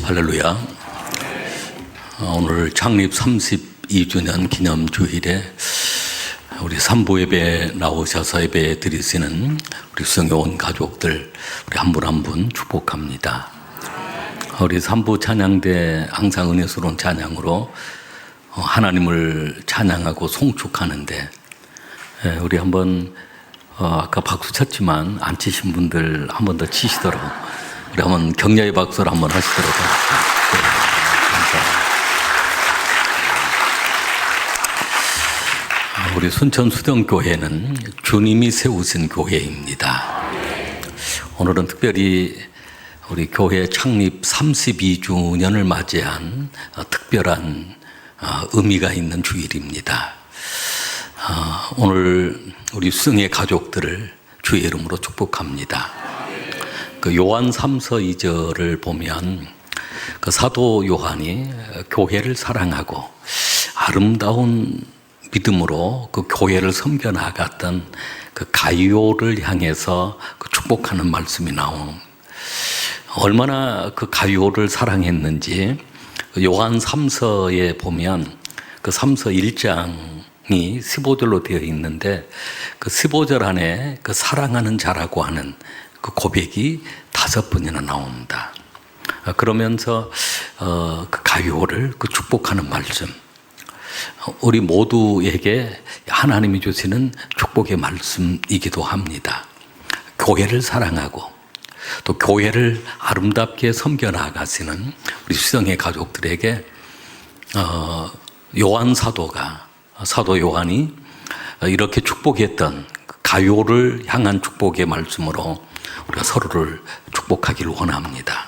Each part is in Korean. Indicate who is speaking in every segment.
Speaker 1: 할렐루야. 오늘 창립 32주년 기념 주일에 우리 산부 예배 나오셔서 예배 드리시는 우리 수영회 온 가족들, 우리 한 분 한 분 축복합니다. 우리 산부 찬양대 항상 은혜스러운 찬양으로 하나님을 찬양하고 송축하는데, 우리 한번 아까 박수 쳤지만 안 치신 분들 한 번 더 치시도록, 우리 한번 격려의 박수를 한번 하시도록 하겠습니다. 우리 순천 수정교회는 주님이 세우신 교회입니다. 오늘은 특별히 우리 교회 창립 32주년을 맞이한 특별한 의미가 있는 주일입니다. 오늘 우리 수정의 가족들을 주의 이름으로 축복합니다. 그 요한 3서 2절을 보면 그 사도 요한이 교회를 사랑하고 아름다운 믿음으로 그 교회를 섬겨 나갔던 그 가이오를 향해서 그 축복하는 말씀이 나온, 얼마나 그 가이오를 사랑했는지 요한 3서에 보면 그 3서 1장이 15절로 되어 있는데, 그 15절 안에 그 사랑하는 자라고 하는 그 고백이 5번이나 나옵니다. 그러면서 그 가이오를 그 축복하는 말씀, 우리 모두에게 하나님이 주시는 축복의 말씀이기도 합니다. 교회를 사랑하고 또 교회를 아름답게 섬겨 나가시는 우리 수정의 가족들에게 요한 사도 요한이 이렇게 축복했던 가요를 향한 축복의 말씀으로 우리가 서로를 축복하기를 원합니다.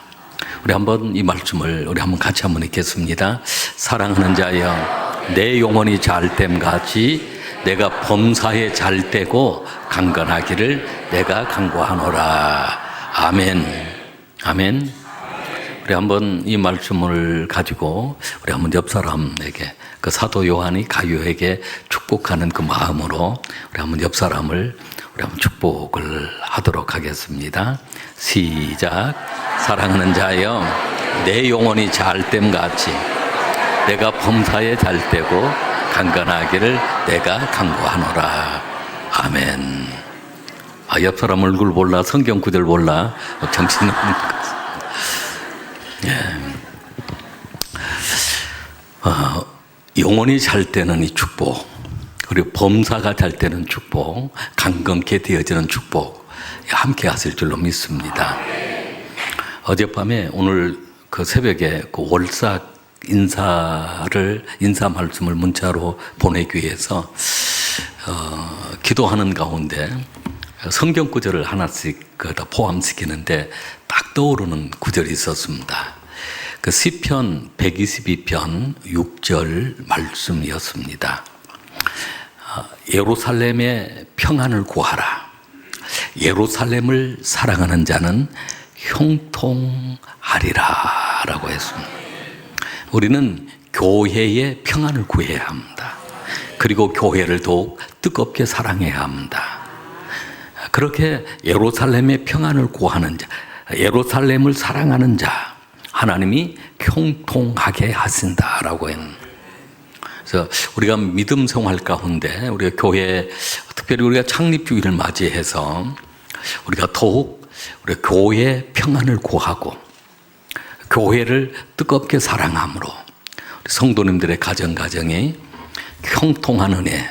Speaker 1: 우리 한번 이 말씀을 우리 한번 같이 한번 읽겠습니다. 사랑하는 자여, 내 영혼이 잘됨 같이 내가 범사에 잘되고 강건하기를 내가 간구하노라. 아멘. 아멘. 우리 한번 이 말씀을 가지고 우리 한번 옆 사람에게, 그 사도 요한이 가요에게 축복하는 그 마음으로 우리 한번 옆 사람을 우리 한번 축복을 하도록 하겠습니다. 시작. 사랑하는 자여, 내 영혼이 잘됨 같이 내가 범사에 잘되고 강건하기를 내가 간구하노라. 아멘. 옆 사람 얼굴 몰라, 성경 구절 몰라, 정신이 없는 것 같습니다. 영혼이 잘 되는 이 축복, 그리고 범사가 잘 되는 축복, 강건케 되어지는 축복 함께 하실 줄로 믿습니다. 어젯밤에 오늘 그 새벽에 그 월삭 인사 말씀을 문자로 보내기 위해서 기도하는 가운데 성경 구절을 하나씩 다 포함시키는데 딱 떠오르는 구절이 있었습니다. 그 시편 122편 6절 말씀이었습니다. 예루살렘의 평안을 구하라. 예루살렘을 사랑하는 자는 형통하리라 라고 했습니다. 우리는 교회의 평안을 구해야 합니다. 그리고 교회를 더욱 뜨겁게 사랑해야 합니다. 그렇게 예루살렘의 평안을 구하는 자, 예루살렘을 사랑하는 자, 하나님이 형통하게 하신다라고 했습니다. 그래서 우리가 믿음 생활 가운데 우리가 교회, 특별히 우리가 창립주일을 맞이해서 우리가 더욱 우리 교회의 평안을 구하고 교회를 뜨겁게 사랑함으로 우리 성도님들의 가정이 형통한 은혜,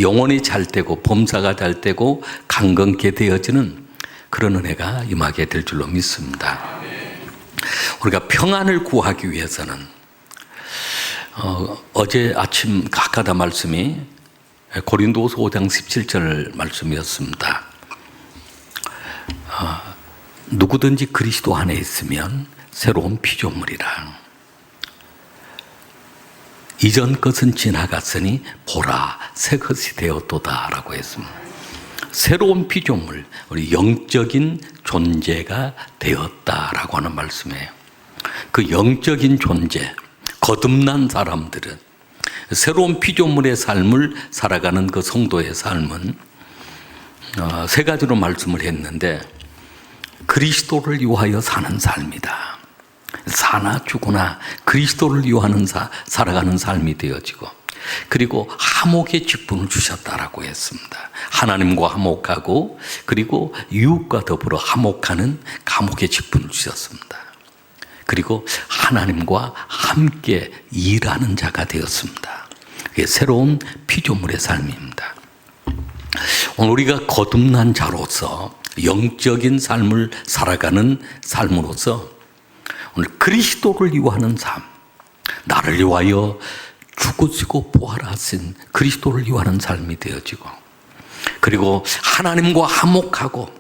Speaker 1: 영혼이 잘되고 범사가 잘되고 강건케 되어지는 그런 은혜가 임하게 될 줄로 믿습니다. 우리가 평안을 구하기 위해서는 어제 아침 가까다 말씀이 고린도후서 5장 17절 말씀이었습니다. 누구든지 그리스도 안에 있으면 새로운 피조물이라. 이전 것은 지나갔으니 보라 새 것이 되었도다 라고 했습니다. 새로운 피조물, 우리 영적인 존재가 되었다라고 하는 말씀이에요. 그 영적인 존재, 거듭난 사람들은, 새로운 피조물의 삶을 살아가는 그 성도의 삶은 세 가지로 말씀을 했는데, 그리스도를 위하여 사는 삶이다. 사나 죽으나 그리스도를 위하는 살아가는 삶이 되어지고, 그리고 화목의 직분을 주셨다라고 했습니다. 하나님과 화목하고 그리고 이웃과 더불어 화목하는 감옥의 직분을 주셨습니다. 그리고 하나님과 함께 일하는 자가 되었습니다. 이게 새로운 피조물의 삶입니다. 오늘 우리가 거듭난 자로서 영적인 삶을 살아가는 삶으로서 오늘 그리스도를 위하는 삶, 나를 위하여 죽으시고 부활하신 그리스도를 위하는 삶이 되어지고, 그리고 하나님과 화목하고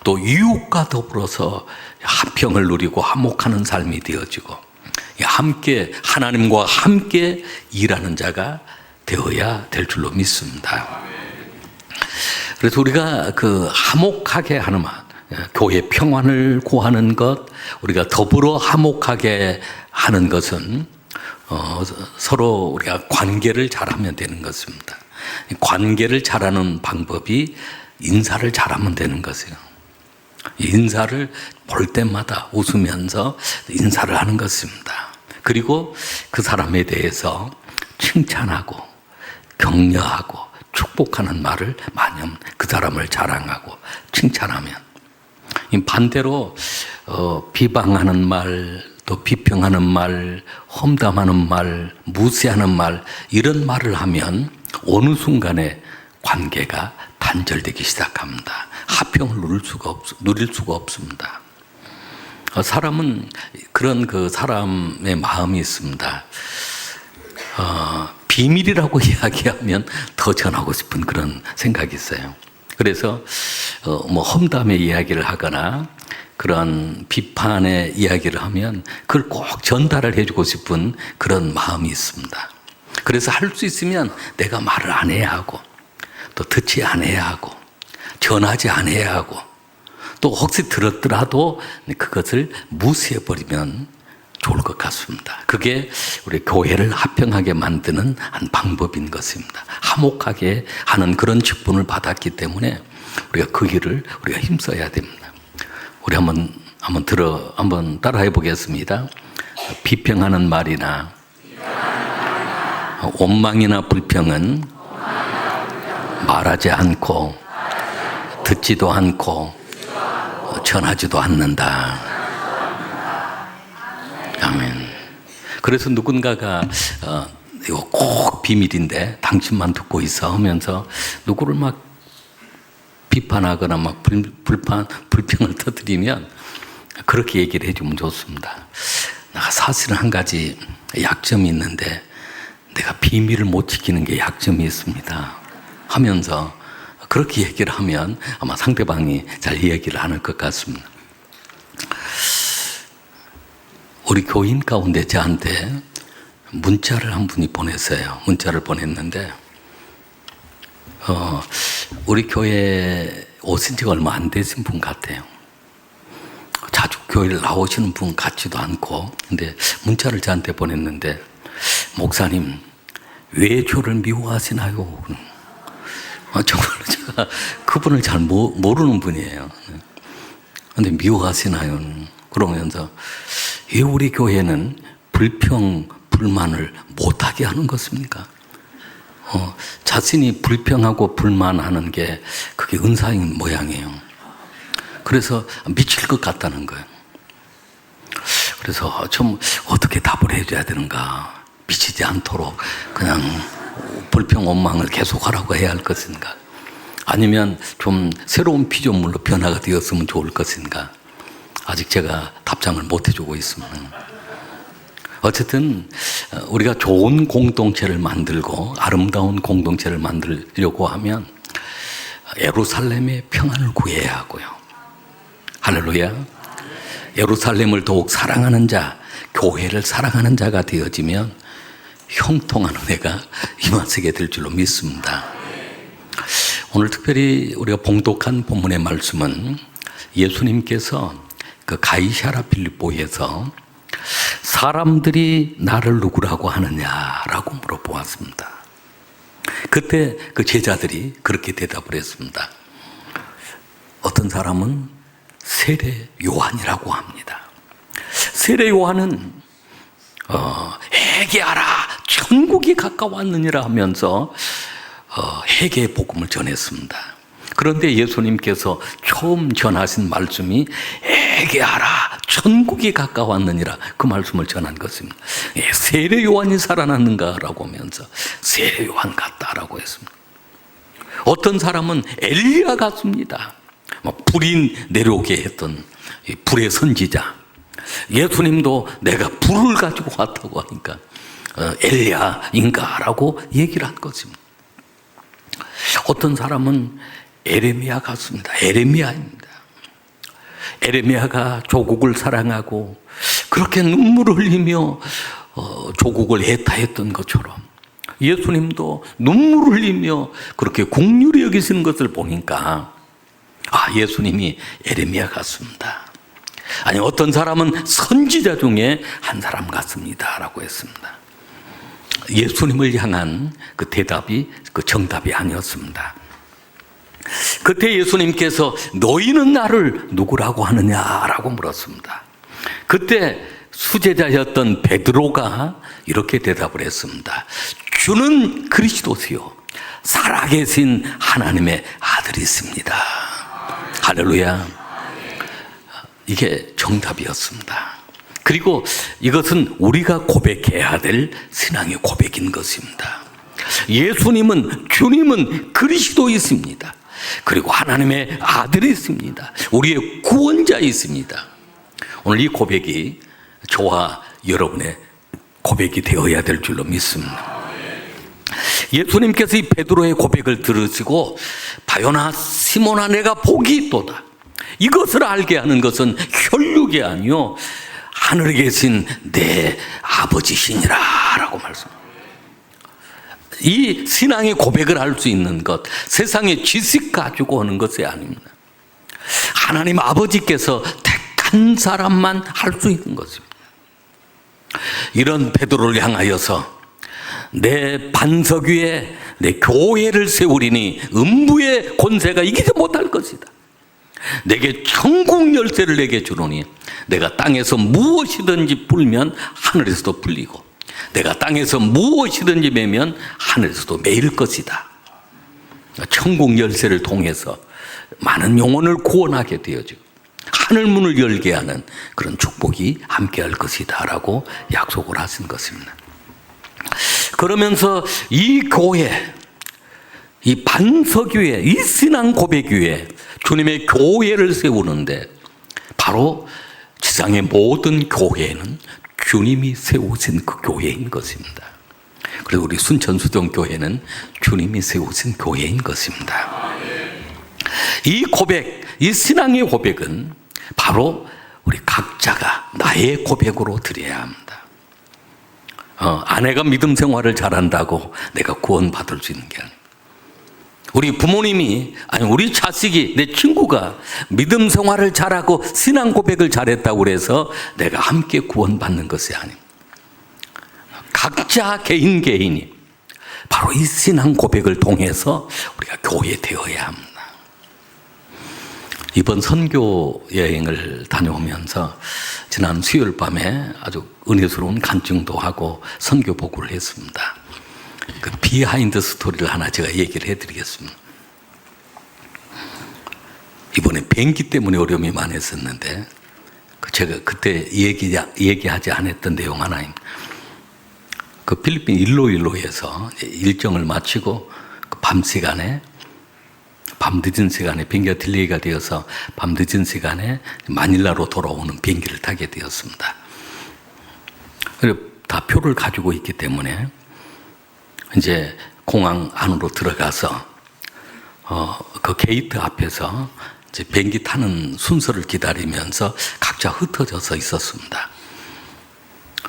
Speaker 1: 또 이웃과 더불어서 화평을 누리고 화목하는 삶이 되어지고, 함께 하나님과 함께 일하는 자가 되어야 될 줄로 믿습니다. 그래서 우리가 그 화목하게 하는 말, 교회 평안을 구하는 것, 우리가 더불어 화목하게 하는 것은 서로 우리가 관계를 잘하면 되는 것입니다. 관계를 잘하는 방법이 인사를 잘하면 되는 것이에요. 인사를 볼 때마다 웃으면서 인사를 하는 것입니다. 그리고 그 사람에 대해서 칭찬하고 격려하고 축복하는 말을 많이 하면, 그 사람을 자랑하고 칭찬하면, 반대로 비방하는 말, 또 비평하는 말, 험담하는 말, 무시하는 말, 이런 말을 하면 어느 순간에 관계가 단절되기 시작합니다. 화평을 누릴 수가 없습니다. 사람은 그런 그 사람의 마음이 있습니다. 비밀이라고 이야기하면 더 전하고 싶은 그런 생각이 있어요. 그래서 뭐 험담의 이야기를 하거나 그런 비판의 이야기를 하면 그걸 꼭 전달을 해주고 싶은 그런 마음이 있습니다. 그래서 할 수 있으면 내가 말을 안 해야 하고, 또 듣지 않아야 하고, 전하지 않아야 하고, 또 혹시 들었더라도 그것을 무시해버리면 좋을 것 같습니다. 그게 우리 교회를 화평하게 만드는 한 방법인 것입니다. 화목하게 하는 그런 직분을 받았기 때문에 우리가 그 길을 우리가 힘써야 됩니다. 우리 한번 따라해 보겠습니다. 비평하는 말이나 원망이나 불평은 말하지 않고 듣지도 않고 전하지도 않는다. 아멘. 그래서 누군가가 이거 꼭 비밀인데 당신만 듣고 있어 하면서 누구를 막 비판하거나 막 불평을 터뜨리면 그렇게 얘기를 해주면 좋습니다. 내가 사실은 한 가지 약점이 있는데 내가 비밀을 못 지키는 게 약점이 있습니다 하면서 그렇게 얘기를 하면 아마 상대방이 잘 이야기를 안 할 것 같습니다. 우리 교인 가운데 저한테 문자를 한 분이 보냈어요. 문자를 보냈는데 우리 교회에 오신 지가 얼마 안 되신 분 같아요. 자주 교회를 나오시는 분 같지도 않고, 근데 문자를 저한테 보냈는데, 목사님 왜 저를 미워하시나요? 정말로 제가 그분을 잘 모르는 분이에요. 근데 미워하시나요? 그러면서 왜 우리 교회는 불평, 불만을 못하게 하는 것입니까? 자신이 불평하고 불만하는 게 그게 은사인 모양이에요. 그래서 미칠 것 같다는 거예요. 그래서 좀 어떻게 답을 해줘야 되는가? 미치지 않도록 그냥 불평, 원망을 계속하라고 해야 할 것인가? 아니면 좀 새로운 피조물로 변화가 되었으면 좋을 것인가? 아직 제가 답장을 못 해주고 있습니다. 어쨌든 우리가 좋은 공동체를 만들고 아름다운 공동체를 만들려고 하면 예루살렘의 평안을 구해야 하고요. 할렐루야. 예루살렘을 더욱 사랑하는 자, 교회를 사랑하는 자가 되어지면 형통한 은혜가 임하시게 될 줄로 믿습니다. 오늘 특별히 우리가 봉독한 본문의 말씀은 예수님께서 그 가이사랴 빌립보에서 사람들이 나를 누구라고 하느냐라고 물어보았습니다. 그때 그 제자들이 그렇게 대답을 했습니다. 어떤 사람은 세례 요한이라고 합니다. 세례 요한은 회개하라 천국이 가까웠느니라 하면서 회개의 복음을 전했습니다. 그런데 예수님께서 처음 전하신 말씀이 회개하라 천국이 가까웠느니라 그 말씀을 전한 것입니다. 세례 요한이 살아났는가라고 하면서 세례 요한 같다라고 했습니다. 어떤 사람은 엘리야 같습니다. 불이 내려오게 했던 불의 선지자. 예수님도 내가 불을 가지고 왔다고 하니까 엘리야인가라고 얘기를 한 것입니다. 어떤 사람은 에레미야 같습니다. 에레미야입니다. 에레미야가 조국을 사랑하고 그렇게 눈물을 흘리며 조국을 애타했던 것처럼 예수님도 눈물을 흘리며 그렇게 긍휼히 여기시는 것을 보니까 예수님이 에레미야 같습니다. 아니 어떤 사람은 선지자 중에 한 사람 같습니다 라고 했습니다. 예수님을 향한 그 대답이 그 정답이 아니었습니다. 그때 예수님께서 너희는 나를 누구라고 하느냐라고 물었습니다. 그때 수제자였던 베드로가 이렇게 대답을 했습니다. 주는 그리스도시요 살아계신 하나님의 아들이십니다. 할렐루야. 이게 정답이었습니다. 그리고 이것은 우리가 고백해야 될 신앙의 고백인 것입니다. 예수님은 주님은 그리스도이십니다. 그리고 하나님의 아들이십니다. 우리의 구원자이십니다. 오늘 이 고백이 저와 여러분의 고백이 되어야 될 줄로 믿습니다. 예수님께서 이 베드로의 고백을 들으시고 바요나 시몬아 내가 복이 있도다. 이것을 알게 하는 것은 혈육이 아니요 하늘에 계신 내 아버지시니라 라고 말씀합니다. 이 신앙의 고백을 할 수 있는 것 세상의 지식 가지고 하는 것이 아닙니다. 하나님 아버지께서 택한 사람만 할 수 있는 것입니다. 이런 베드로를 향하여서 내 반석 위에 내 교회를 세우리니 음부의 권세가 이기지 못할 것이다. 내게 천국 열쇠를 내게 주노니 내가 땅에서 무엇이든지 풀면 하늘에서도 풀리고 내가 땅에서 무엇이든지 매면 하늘에서도 매일 것이다. 천국 열쇠를 통해서 많은 영혼을 구원하게 되어지고 하늘 문을 열게 하는 그런 축복이 함께할 것이다 라고 약속을 하신 것입니다. 그러면서 이 교회, 이 반석 위에, 이 신앙 고백 위에 주님의 교회를 세우는데 바로 지상의 모든 교회는 주님이 세우신 그 교회인 것입니다. 그리고 우리 순천수정교회는 주님이 세우신 교회인 것입니다. 이 고백, 이 신앙의 고백은 바로 우리 각자가 나의 고백으로 드려야 합니다. 아내가 믿음 생활을 잘한다고 내가 구원받을 수 있는 게 아니에요. 우리 부모님이, 아니 우리 자식이, 내 친구가 믿음 생활을 잘하고 신앙 고백을 잘했다고 해서 내가 함께 구원받는 것이 아닙니다. 각자 개인이 바로 이 신앙 고백을 통해서 우리가 교회 되어야 합니다. 이번 선교 여행을 다녀오면서 지난 수요일 밤에 아주 은혜스러운 간증도 하고 선교 보고를 했습니다. 그 비하인드 스토리를 하나 제가 얘기를 해드리겠습니다. 이번에 비행기 때문에 어려움이 많았었는데 제가 그때 얘기하지 않았던 내용 하나입니다. 그 필리핀 일로일로에서 일정을 마치고 그 밤 늦은 시간에 비행기가 딜레이가 되어서 밤 늦은 시간에 마닐라로 돌아오는 비행기를 타게 되었습니다. 그리고 다 표를 가지고 있기 때문에 이제 공항 안으로 들어가서 그 게이트 앞에서 이제 비행기 타는 순서를 기다리면서 각자 흩어져서 있었습니다.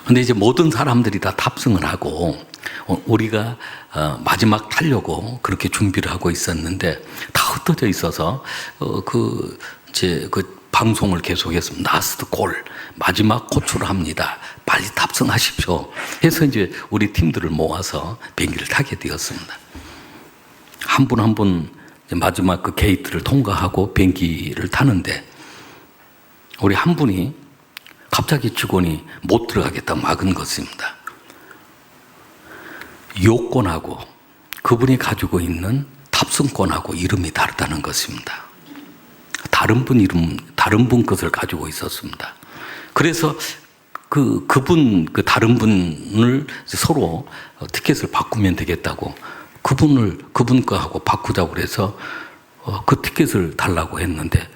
Speaker 1: 근데 이제 모든 사람들이 다 탑승을 하고 우리가 마지막 타려고 그렇게 준비를 하고 있었는데 다 흩어져 있어서 그 방송을 계속했습니다. 라스트 콜, 마지막 호출을 합니다. 빨리 탑승하십시오. 해서 이제 우리 팀들을 모아서 비행기를 타게 되었습니다. 한 분 한 분 마지막 그 게이트를 통과하고 비행기를 타는데 우리 한 분이 갑자기 직원이 못 들어가겠다 막은 것입니다. 요건하고 그분이 가지고 있는 탑승권하고 이름이 다르다는 것입니다. 다른 분 것을 가지고 있었습니다. 그래서 그분 다른 분을 서로 티켓을 바꾸면 되겠다고 그분 거하고 바꾸자고 그래서 그 티켓을 달라고 했는데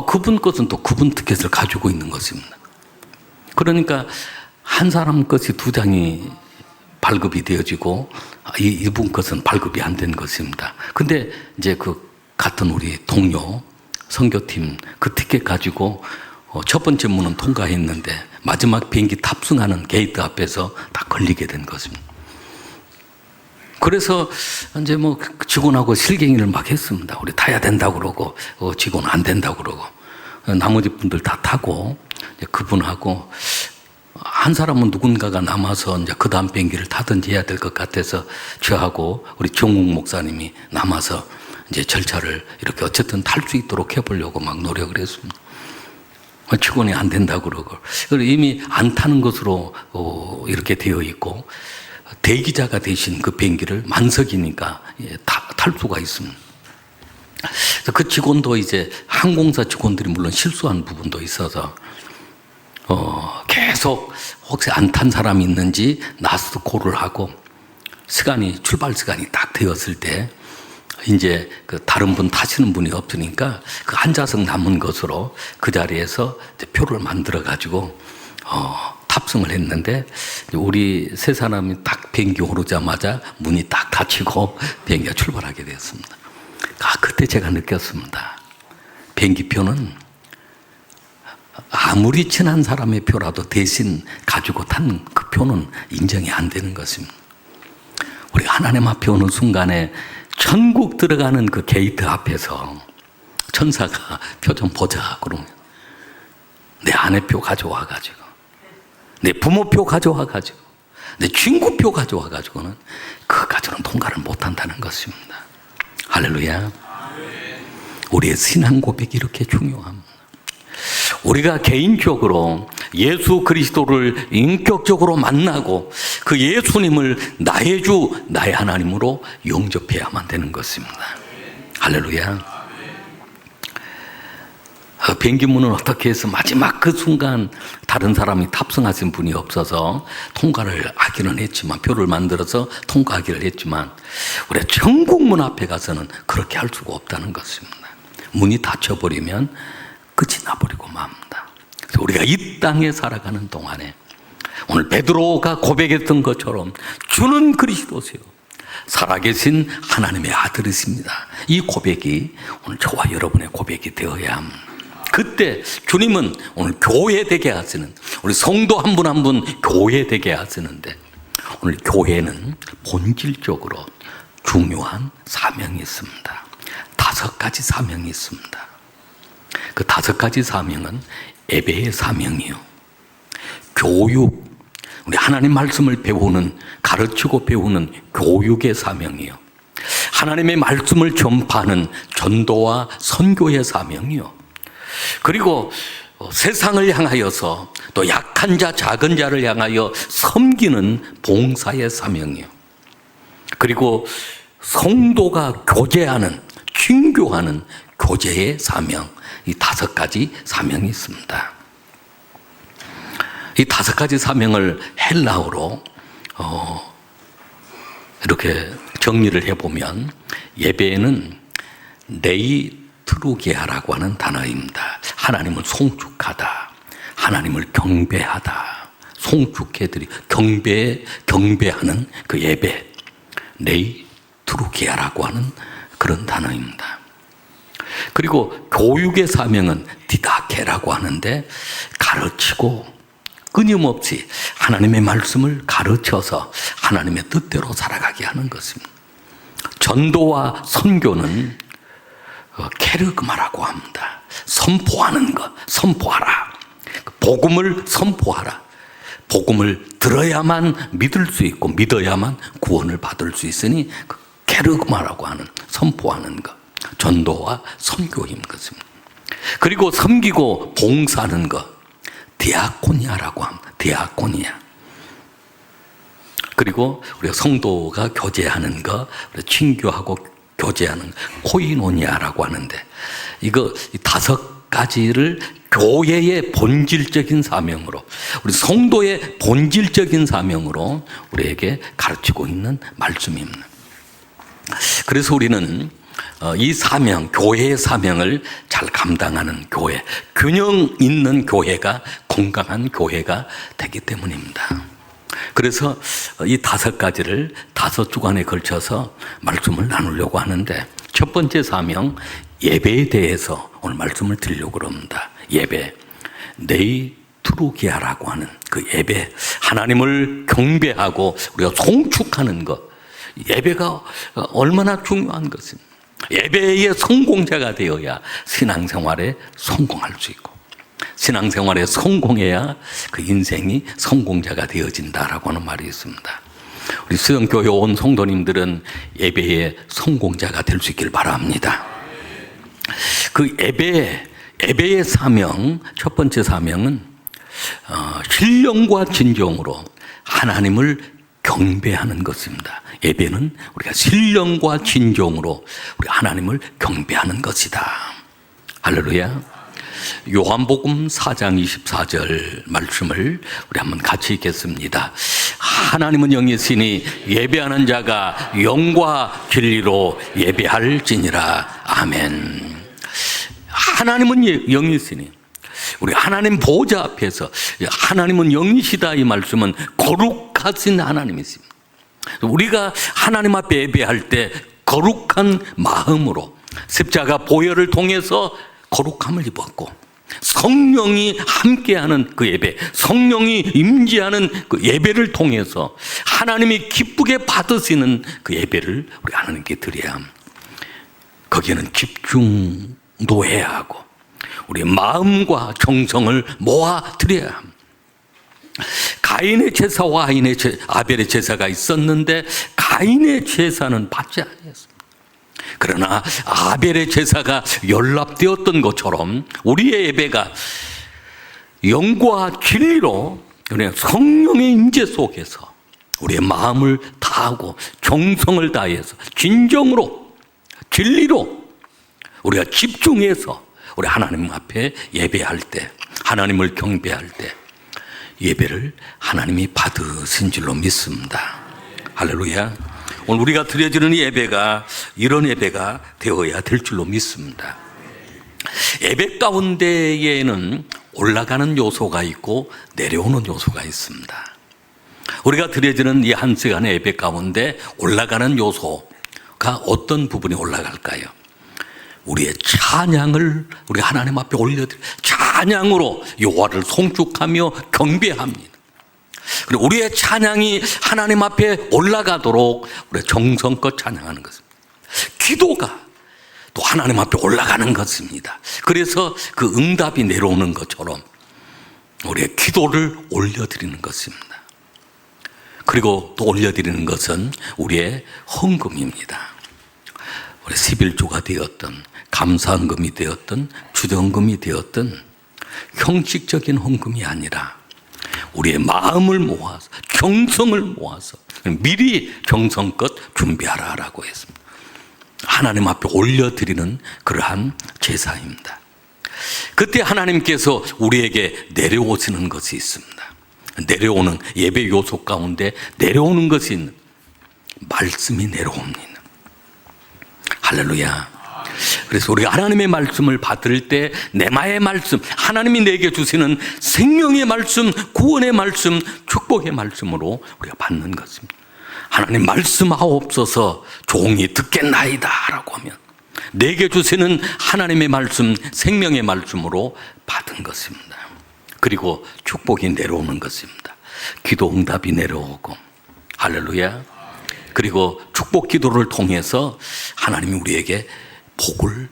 Speaker 1: 그분 것은 또 그분 티켓을 가지고 있는 것입니다. 그러니까 한 사람 것이 2장이 발급이 되어지고 이분 것은 발급이 안 된 것입니다. 근데 이제 그 같은 우리 동료 선교팀 그 티켓 가지고 첫 번째 문은 통과했는데 마지막 비행기 탑승하는 게이트 앞에서 다 걸리게 된 것입니다. 그래서 이제 뭐 직원하고 실갱이를 막 했습니다. 우리 타야 된다고 그러고 직원은 안 된다고 그러고 나머지 분들 다 타고 이제 그분하고 한 사람은 누군가가 남아서 이제 그 다음 비행기를 타든지 해야 될 것 같아서 저하고 우리 정욱 목사님이 남아서 이제 절차를 이렇게 어쨌든 탈 수 있도록 해보려고 막 노력을 했습니다. 직원이 안 된다고 그러고 이미 안 타는 것으로 이렇게 되어 있고 대기자가 되신 그 비행기를 만석이니까 탈 수가 있습니다. 그 직원도 이제 항공사 직원들이 물론 실수한 부분도 있어서 계속 혹시 안 탄 사람이 있는지 나스도 콜을 하고 출발 시간이 딱 되었을 때 이제 그 다른 분 타시는 분이 없으니까 그 한 좌석 남은 것으로 그 자리에서 표를 만들어 가지고 탑승을 했는데 우리 세 사람이 딱 비행기 오르자마자 문이 딱 닫히고 비행기가 출발하게 되었습니다. 그때 제가 느꼈습니다. 비행기 표는 아무리 친한 사람의 표라도 대신 가지고 탄 그 표는 인정이 안 되는 것입니다. 우리 하나님 앞에 오는 순간에 천국 들어가는 그 게이트 앞에서 천사가 표 좀 보자 그러면 내 아내 표 가져와가지고 내 부모 표 가져와가지고 내 친구 표 가져와가지고는 그 가지고는 통과를 못한다는 것입니다. 할렐루야. 우리의 신앙 고백이 이렇게 중요합니다. 우리가 개인적으로 예수 그리스도를 인격적으로 만나고 그 예수님을 나의 주, 나의 하나님으로 영접해야만 되는 것입니다. 할렐루야. 비행기 문은 어떻게 해서 마지막 그 순간 다른 사람이 탑승하신 분이 없어서 통과를 하기는 했지만 표를 만들어서 통과하기를 했지만 우리가 천국문 앞에 가서는 그렇게 할 수가 없다는 것입니다. 문이 닫혀버리면 끝이 나버리고 맙니다. 그래서 우리가 이 땅에 살아가는 동안에 오늘 베드로가 고백했던 것처럼 주는 그리스도세요 살아계신 하나님의 아들이십니다. 이 고백이 오늘 저와 여러분의 고백이 되어야 합니다. 그때 주님은 오늘 교회 되게 하시는 우리 성도 한 분 한 분 교회 되게 하시는데 오늘 교회는 본질적으로 중요한 사명이 있습니다. 5가지 사명이 있습니다. 그 5가지 사명은 예배의 사명이요, 교육, 우리 하나님 말씀을 배우는, 가르치고 배우는 교육의 사명이요, 하나님의 말씀을 전파하는 전도와 선교의 사명이요, 그리고 세상을 향하여서 또 약한 자, 작은 자를 향하여 섬기는 봉사의 사명이요, 그리고 성도가 교제하는, 친교하는 교제의 사명, 이 5가지 사명이 있습니다. 이 5가지 사명을 헬라어로 이렇게 정리를 해보면 예배에는 레이트루게아라고 하는 단어입니다. 하나님을 송축하다, 하나님을 경배하다, 송축해드리 경배하는 그 예배, 레이트루게아라고 하는 그런 단어입니다. 그리고 교육의 사명은 디다케라고 하는데 가르치고 끊임없이 하나님의 말씀을 가르쳐서 하나님의 뜻대로 살아가게 하는 것입니다. 전도와 선교는 케르그마라고 합니다. 선포하는 것, 선포하라. 복음을 선포하라. 복음을 들어야만 믿을 수 있고 믿어야만 구원을 받을 수 있으니 케르그마라고 하는 선포하는 것, 전도와 선교인 것입니다. 그리고 섬기고 봉사하는 것, 디아코니아라고 합니다. 디아코니아. 그리고 우리가 성도가 교제하는 거, 친교하고 교제하는 코이노니아라고 하는데, 이 5가지를 교회의 본질적인 사명으로, 우리 성도의 본질적인 사명으로 우리에게 가르치고 있는 말씀입니다. 그래서 우리는 이 사명, 교회의 사명을 잘 감당하는 교회, 균형 있는 교회가 건강한 교회가 되기 때문입니다. 그래서 이 5가지를 5주간에 걸쳐서 말씀을 나누려고 하는데, 첫 번째 사명, 예배에 대해서 오늘 말씀을 드리려고 합니다. 예배, 네이트루기아라고 하는 그 예배, 하나님을 경배하고 우리가 송축하는 것, 예배가 얼마나 중요한 것입니다. 예배의 성공자가 되어야 신앙생활에 성공할 수 있고, 신앙생활에 성공해야 그 인생이 성공자가 되어진다라고 하는 말이 있습니다. 우리 수영교회 온 성도님들은 예배의 성공자가 될 수 있길 바랍니다. 그 예배의 사명, 첫 번째 사명은 신령과 진정으로 하나님을 경배하는 것입니다. 예배는 우리가 신령과 진정으로 우리 하나님을 경배하는 것이다. 할렐루야. 요한복음 4장 24절 말씀을 우리 한번 같이 읽겠습니다. 하나님은 영이시니 예배하는 자가 영과 진리로 예배할지니라. 아멘. 하나님은 영이시니, 우리 하나님 보좌 앞에서 하나님은 영이시다, 이 말씀은 거룩하신 하나님이십니다. 우리가 하나님 앞에 예배할 때 거룩한 마음으로 십자가 보혈을 통해서 거룩함을 입었고, 성령이 함께하는 그 예배, 성령이 임재하는 그 예배를 통해서 하나님이 기쁘게 받으시는 그 예배를 우리 하나님께 드려야 합니다. 거기에는 집중도 해야 하고 우리 마음과 정성을 모아 드려야 합니다. 가인의 제사와 아벨의 제사가 있었는데 가인의 제사는 받지 않았습니다. 그러나 아벨의 제사가 연락되었던 것처럼 우리의 예배가 영과 진리로, 성령의 임재 속에서 우리의 마음을 다하고 정성을 다해서 진정으로 진리로 우리가 집중해서 우리 하나님 앞에 예배할 때, 하나님을 경배할 때 예배를 하나님이 받으신 줄로 믿습니다. 할렐루야. 오늘 우리가 드려지는 예배가 이런 예배가 되어야 될 줄로 믿습니다. 예배 가운데에는 올라가는 요소가 있고 내려오는 요소가 있습니다. 우리가 드려지는 이 한 시간의 예배 가운데 올라가는 요소가 어떤 부분이 올라갈까요? 우리의 찬양을 우리 하나님 앞에 올려드려, 찬양으로 여호와를 송축하며 경배합니다. 그리고 우리의 찬양이 하나님 앞에 올라가도록 우리 정성껏 찬양하는 것입니다. 기도가 또 하나님 앞에 올라가는 것입니다. 그래서 그 응답이 내려오는 것처럼 우리의 기도를 올려드리는 것입니다. 그리고 또 올려드리는 것은 우리의 헌금입니다. 우리 11조가 되었던, 감사헌금이 되었던, 주정금이 되었던 형식적인 헌금이 아니라 우리의 마음을 모아서, 정성을 모아서 미리 정성껏 준비하라라고 했습니다. 하나님 앞에 올려드리는 그러한 제사입니다. 그때 하나님께서 우리에게 내려오시는 것이 있습니다. 내려오는 예배 요소 가운데 내려오는 것이 있는 말씀이 내려옵니다. 할렐루야. 그래서 우리가 하나님의 말씀을 받을 때 내마의 말씀, 하나님이 내게 주시는 생명의 말씀, 구원의 말씀, 축복의 말씀으로 우리가 받는 것입니다. 하나님 말씀하옵소서 종이 듣겠나이다 라고 하면 내게 주시는 하나님의 말씀, 생명의 말씀으로 받은 것입니다. 그리고 축복이 내려오는 것입니다. 기도 응답이 내려오고, 할렐루야. 그리고 축복 기도를 통해서 하나님이 우리에게 복을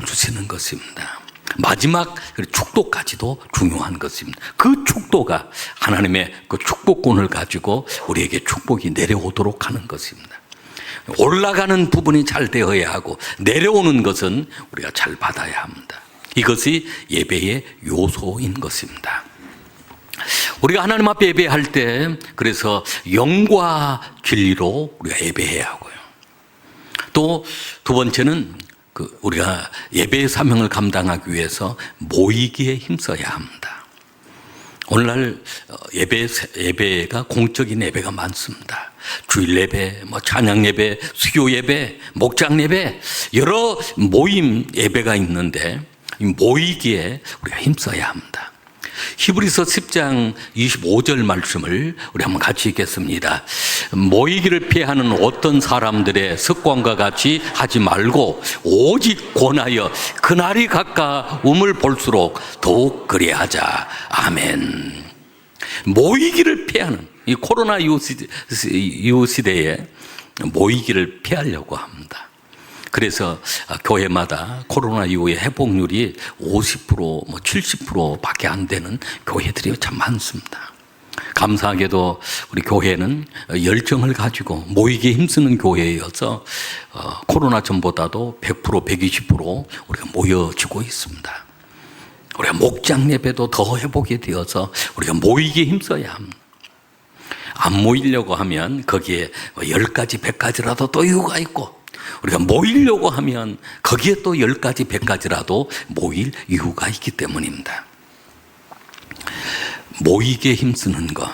Speaker 1: 주시는 것입니다. 마지막 축도까지도 중요한 것입니다. 그 축도가 하나님의 그 축복권을 가지고 우리에게 축복이 내려오도록 하는 것입니다. 올라가는 부분이 잘 되어야 하고 내려오는 것은 우리가 잘 받아야 합니다. 이것이 예배의 요소인 것입니다. 우리가 하나님 앞에 예배할 때 그래서 영과 진리로 우리가 예배해야 하고요. 또 두 번째는 우리가 예배의 사명을 감당하기 위해서 모이기에 힘써야 합니다. 오늘날 예배가 공적인 예배가 많습니다. 주일 예배, 찬양 예배, 수요 예배, 목장 예배, 여러 모임 예배가 있는데 모이기에 우리가 힘써야 합니다. 히브리서 10장 25절 말씀을 우리 한번 같이 읽겠습니다. 모이기를 피하는 어떤 사람들의 습관과 같이 하지 말고 오직 권하여 그날이 가까움을 볼수록 더욱 그리하자. 아멘. 모이기를 피하는 이 코로나 이후 시대에 모이기를 피하려고 합니다. 그래서 교회마다 코로나 이후에 회복률이 50%, 70%밖에 안 되는 교회들이 참 많습니다. 감사하게도 우리 교회는 열정을 가지고 모이기에 힘쓰는 교회여서 코로나 전보다도 100%, 120% 우리가 모여지고 있습니다. 우리가 목장 예배도 더 회복이 되어서 우리가 모이기에 힘써야 합니다. 안 모이려고 하면 거기에 10가지, 100가지라도 또 이유가 있고, 우리가 모이려고 하면 거기에 또 10가지, 100가지라도 모일 이유가 있기 때문입니다. 모이기에 힘쓰는 것,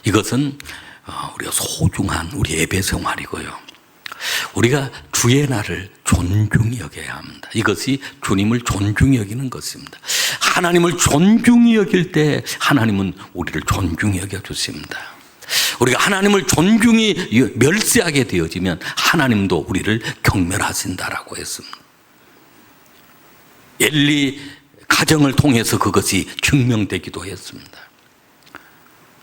Speaker 1: 이것은 우리가 소중한 우리 예배 생활이고요. 우리가 주의 날을 존중히 여겨야 합니다. 이것이 주님을 존중히 여기는 것입니다. 하나님을 존중히 여길 때 하나님은 우리를 존중히 여겨주십니다. 우리가 하나님을 존중히 멸시하게 되어지면 하나님도 우리를 경멸하신다라고 했습니다. 엘리 가정을 통해서 그것이 증명되기도 했습니다.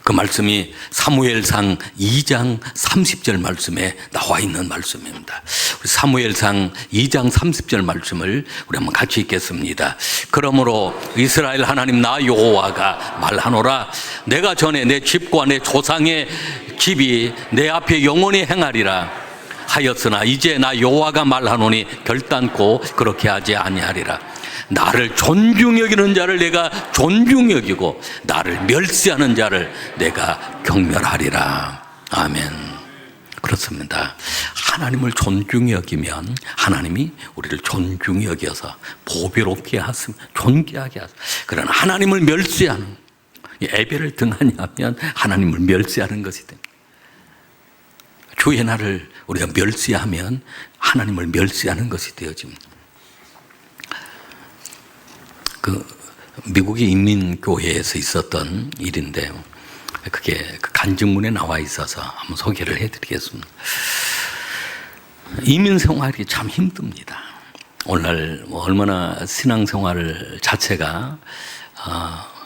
Speaker 1: 그 말씀이 사무엘상 2장 30절 말씀에 나와 있는 말씀입니다. 사무엘상 2장 30절 말씀을 우리 한번 같이 읽겠습니다. 그러므로 이스라엘 하나님 나 여호와가 말하노라. 내가 전에 내 집과 내 조상의 집이 내 앞에 영원히 행하리라 하였으나 이제 나 여호와가 말하노니 결단코 그렇게 하지 아니하리라. 나를 존중히 여기는 자를 내가 존중히 여기고 나를 멸시하는 자를 내가 경멸하리라. 아멘. 그렇습니다. 하나님을 존중히 여기면 하나님이 우리를 존중히 여겨서 보배롭게 하시면 존귀하게 하시면, 그러나 하나님을 멸시하는, 예배를 등하냐면 하나님을 멸시하는 것이 됩니다. 주의 날을 우리가 멸시하면 하나님을 멸시하는 것이 되어집니다. 미국의 인민교회에서 있었던 일인데요. 그게 간증문에 나와 있어서 한번 소개를 해드리겠습니다. 이민 생활이 참 힘듭니다. 오늘날 얼마나 신앙생활 자체가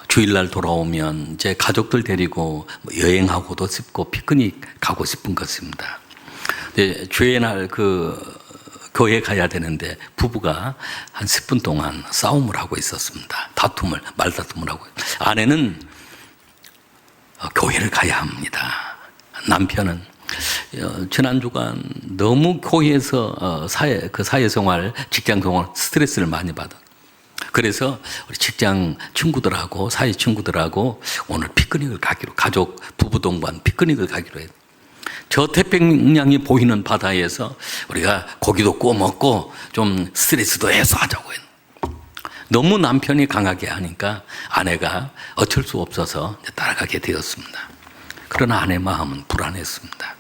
Speaker 1: 주일날 돌아오면 이제 가족들 데리고 여행하고도 싶고 피크닉 가고 싶은 것입니다. 주의 날 교회에 가야 되는데 부부가 한 10분 동안 싸움을 하고 있었습니다. 말다툼을 하고. 아내는 교회를 가야 합니다. 남편은 지난 주간 너무 교회에서 사회생활, 직장생활 스트레스를 많이 받아. 그래서 우리 직장 친구들하고 사회 친구들하고 오늘 피크닉을 가기로, 가족 부부 동반 피크닉을 가기로 했어요. 저 태평양이 보이는 바다에서 우리가 고기도 구워 먹고 좀 스트레스도 해소하자고 했는데, 너무 남편이 강하게 하니까 아내가 어쩔 수 없어서 따라가게 되었습니다. 그러나 아내 마음은 불안했습니다.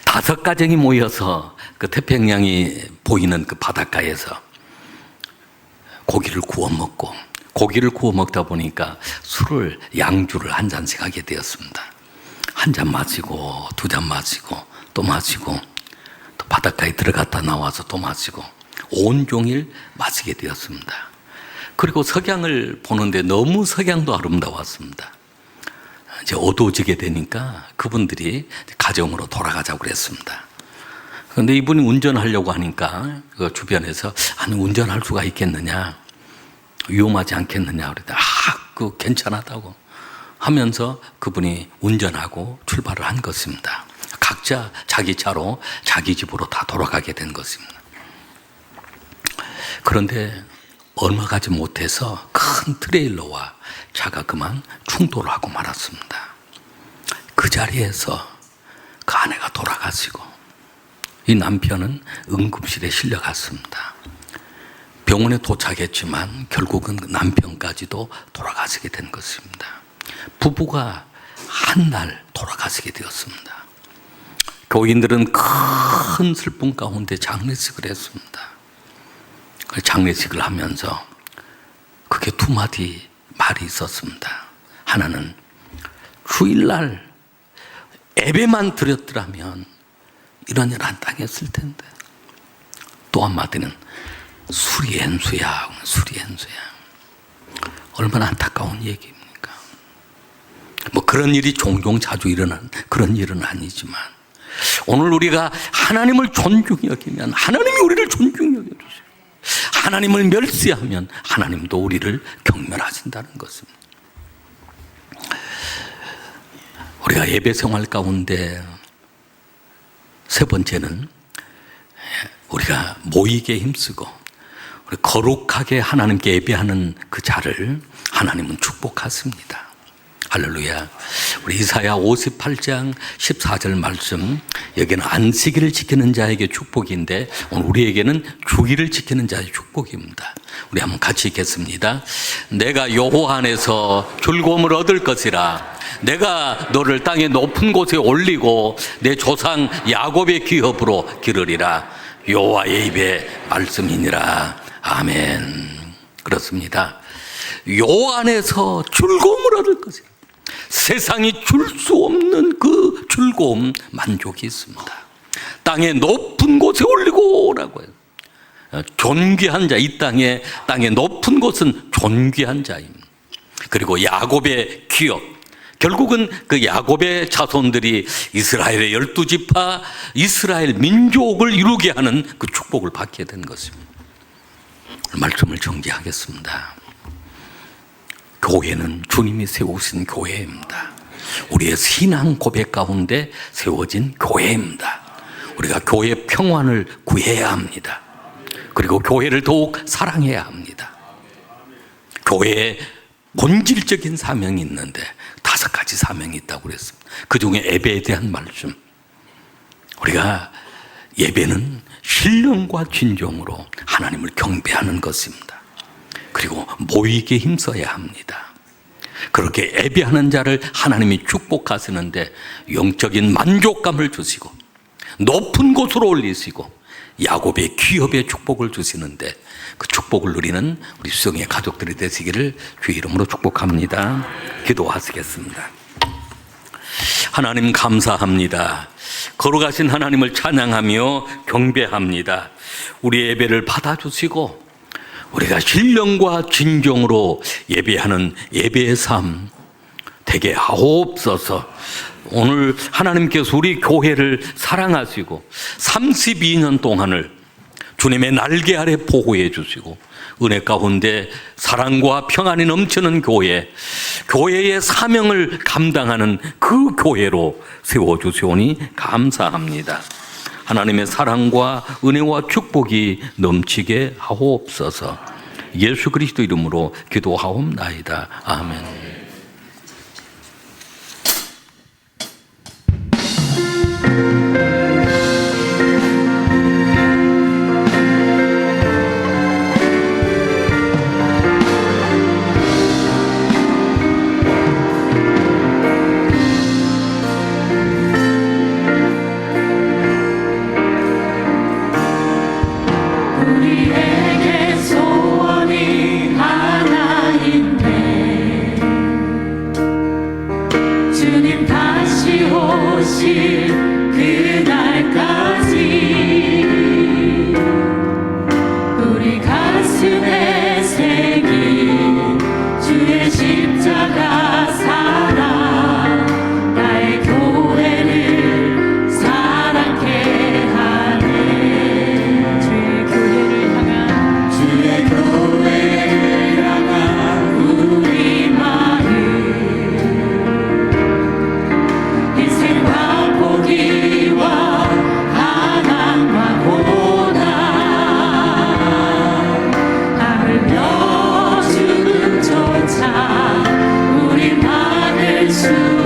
Speaker 1: 5가정이 모여서 그 태평양이 보이는 그 바닷가에서 고기를 구워 먹다 보니까 양주를 한 잔씩 하게 되었습니다. 한 잔 마시고 2잔 마시고 또 마시고 또 바닷가에 들어갔다 나와서 또 마시고 온종일 마시게 되었습니다. 그리고 석양을 보는데 너무 석양도 아름다웠습니다. 이제 어두워지게 되니까 그분들이 가정으로 돌아가자고 그랬습니다. 그런데 이분이 운전하려고 하니까 그 주변에서 아니 운전할 수가 있겠느냐, 위험하지 않겠느냐 그랬더니 그 괜찮았다고 하면서 그분이 운전하고 출발을 한 것입니다. 각자 자기 차로 자기 집으로 다 돌아가게 된 것입니다. 그런데 얼마 가지 못해서 큰 트레일러와 차가 그만 충돌하고 말았습니다. 그 자리에서 그 아내가 돌아가시고 이 남편은 응급실에 실려갔습니다. 병원에 도착했지만 결국은 남편까지도 돌아가시게 된 것입니다. 부부가 한 날 돌아가시게 되었습니다. 교인들은 큰 슬픔 가운데 장례식을 했습니다. 장례식을 하면서 그게 두 마디 말이 있었습니다. 하나는 주일날 예배만 드렸더라면 이런 일 안 당했을 텐데, 또 한마디는 술이 엔수야, 술이 엔수야. 얼마나 안타까운 얘기입니까? 뭐 그런 일이 종종 자주 일어난 그런 일은 아니지만, 오늘 우리가 하나님을 존중히 여기면 하나님이 우리를 존중히 여겨주세요. 하나님을 멸시하면 하나님도 우리를 경멸하신다는 것입니다. 우리가 예배 생활 가운데 세 번째는 우리가 모이게 힘쓰고 우리 거룩하게 하나님께 예배하는 그 자를 하나님은 축복하십니다. 할렐루야. 우리 이사야 58장 14절 말씀, 여기는 안식일을 지키는 자에게 축복인데 오늘 우리에게는 주일을 지키는 자의 축복입니다. 우리 한번 같이 읽겠습니다. 내가 여호와 안에서 즐거움을 얻을 것이라. 내가 너를 땅의 높은 곳에 올리고 내 조상 야곱의 기업으로 기르리라. 여호와의 입의 말씀이니라. 아멘. 그렇습니다. 여호와 안에서 즐거움을 얻을 것이라. 세상이 줄 수 없는 그 즐거움, 만족이 있습니다. 땅의 높은 곳에 올리고 라고 해요. 존귀한 자, 이 땅의 높은 곳은 존귀한 자입니다. 그리고 야곱의 기업, 결국은 그 야곱의 자손들이 이스라엘의 12지파 이스라엘 민족을 이루게 하는 그 축복을 받게 된 것입니다. 말씀을 정리하겠습니다. 교회는 주님이 세우신 교회입니다. 우리의 신앙 고백 가운데 세워진 교회입니다. 우리가 교회의 평안을 구해야 합니다. 그리고 교회를 더욱 사랑해야 합니다. 교회에 본질적인 사명이 있는데 5가지 사명이 있다고 그랬습니다. 그 중에 예배에 대한 말씀. 우리가 예배는 신령과 진정으로 하나님을 경배하는 것입니다. 그리고 모이게 힘써야 합니다. 그렇게 예배하는 자를 하나님이 축복하시는데 영적인 만족감을 주시고 높은 곳으로 올리시고 야곱의 기업의 축복을 주시는데 그 축복을 누리는 우리 수정의 가족들이 되시기를 주의 이름으로 축복합니다. 기도하시겠습니다. 하나님 감사합니다. 거룩하신 하나님을 찬양하며 경배합니다. 우리 예배를 받아주시고 우리가 신령과 진정으로 예배하는 예배의 삶 되게 하옵소서. 오늘 하나님께서 우리 교회를 사랑하시고 32년 동안을 주님의 날개 아래 보호해 주시고 은혜 가운데 사랑과 평안이 넘치는 교회의 사명을 감당하는 그 교회로 세워주시오니 감사합니다. 하나님의 사랑과 은혜와 축복이 넘치게 하옵소서. 예수 그리스도 이름으로 기도하옵나이다. 아멘.
Speaker 2: 인생과 복이 주